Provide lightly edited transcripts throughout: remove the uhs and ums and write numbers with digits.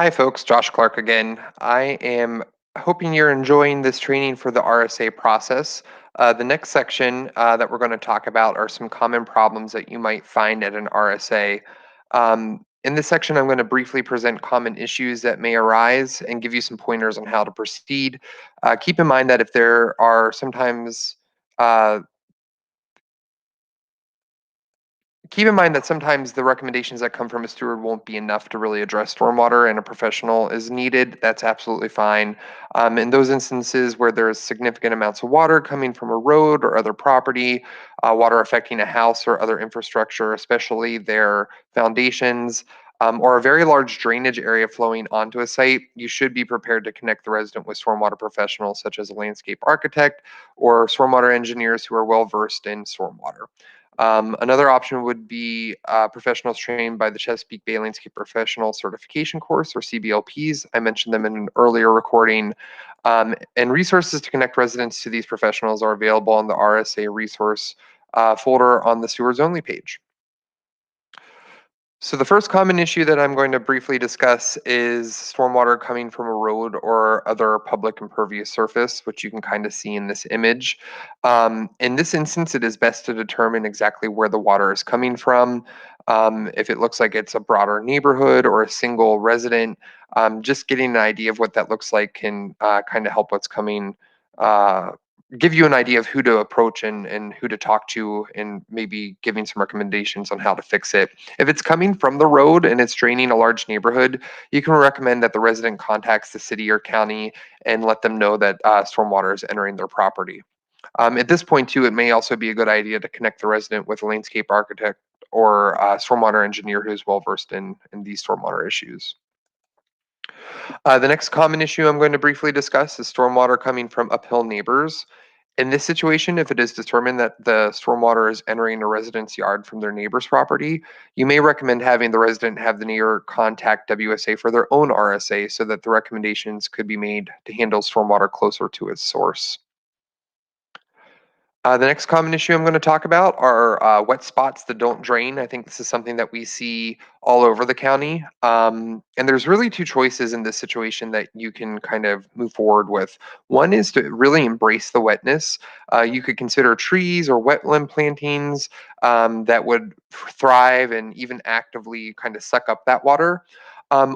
Hi, folks. Josh Clark again. I am hoping you're enjoying this training for the RSA process. The next section that we're going to talk about are some common problems that you might find at an RSA. In this section, I'm going to briefly present common issues that may arise and give you some pointers on how to proceed. Keep in mind that if there are sometimes uh, Keep in mind that sometimes the recommendations that come from a steward won't be enough to really address stormwater and a professional is needed. That's absolutely fine. In those instances where there's significant amounts of water coming from a road or other property, water affecting a house or other infrastructure, especially their foundations, or a very large drainage area flowing onto a site, you should be prepared to connect the resident with stormwater professionals such as a landscape architect or stormwater engineers who are well versed in stormwater. Another option would be professionals trained by the Chesapeake Bay Landscape Professional Certification Course, or CBLPs. I mentioned them in an earlier recording. And resources to connect residents to these professionals are available on the RSA resource folder on the Stewards Only page. So the first common issue that I'm going to briefly discuss is stormwater coming from a road or other public impervious surface, which you can kind of see in this image. In this instance, it is best to determine exactly where the water is coming from. If it looks like it's a broader neighborhood or a single resident, just getting an idea of what that looks like can kind of help what's coming, uh, give you an idea of who to approach and who to talk to, and maybe giving some recommendations on how to fix it. If it's coming from the road and it's draining a large neighborhood, you can recommend that the resident contacts the city or county and let them know that stormwater is entering their property. At this point, too, it may also be a good idea to connect the resident with a landscape architect or a stormwater engineer who's well versed in these stormwater issues. The next common issue I'm going to briefly discuss is stormwater coming from uphill neighbors. In this situation, if it is determined that the stormwater is entering a resident's yard from their neighbor's property, you may recommend having the resident have the neighbor contact WSA for their own RSA so that the recommendations could be made to handle stormwater closer to its source. The next common issue I'm going to talk about are wet spots that don't drain. I think this is something that we see all over the county. And there's really two choices in this situation that you can kind of move forward with. One is to really embrace the wetness. You could consider trees or wetland plantings that would thrive and even actively kind of suck up that water.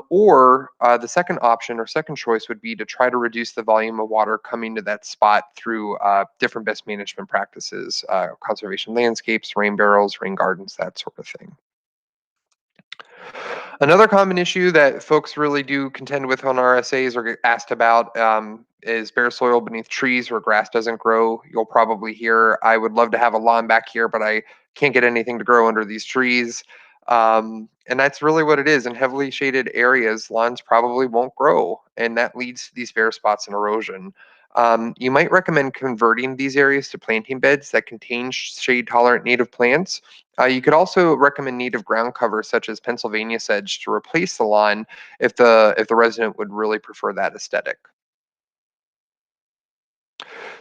Or the second option or second choice would be to try to reduce the volume of water coming to that spot through different best management practices, conservation landscapes, rain barrels, rain gardens, that sort of thing. Another common issue that folks really do contend with on RSAs or get asked about is bare soil beneath trees where grass doesn't grow. You'll probably hear, I would love to have a lawn back here, but I can't get anything to grow under these trees. And that's really what it is. In heavily shaded areas, lawns probably won't grow, and that leads to these bare spots and erosion. You might recommend converting these areas to planting beds that contain shade tolerant native plants. You could also recommend native ground cover such as Pennsylvania sedge to replace the lawn if the resident would really prefer that aesthetic.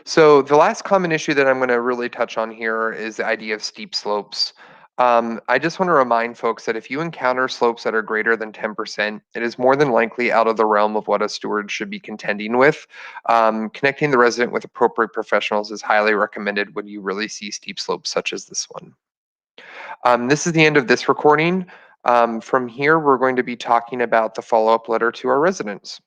So the last common issue that I'm going to really touch on here is the idea of steep slopes. I just want to remind folks that if you encounter slopes that are greater than 10%, it is more than likely out of the realm of what a steward should be contending with. Connecting the resident with appropriate professionals is highly recommended when you really see steep slopes such as this one. This is the end of this recording. From here, we're going to be talking about the follow-up letter to our residents.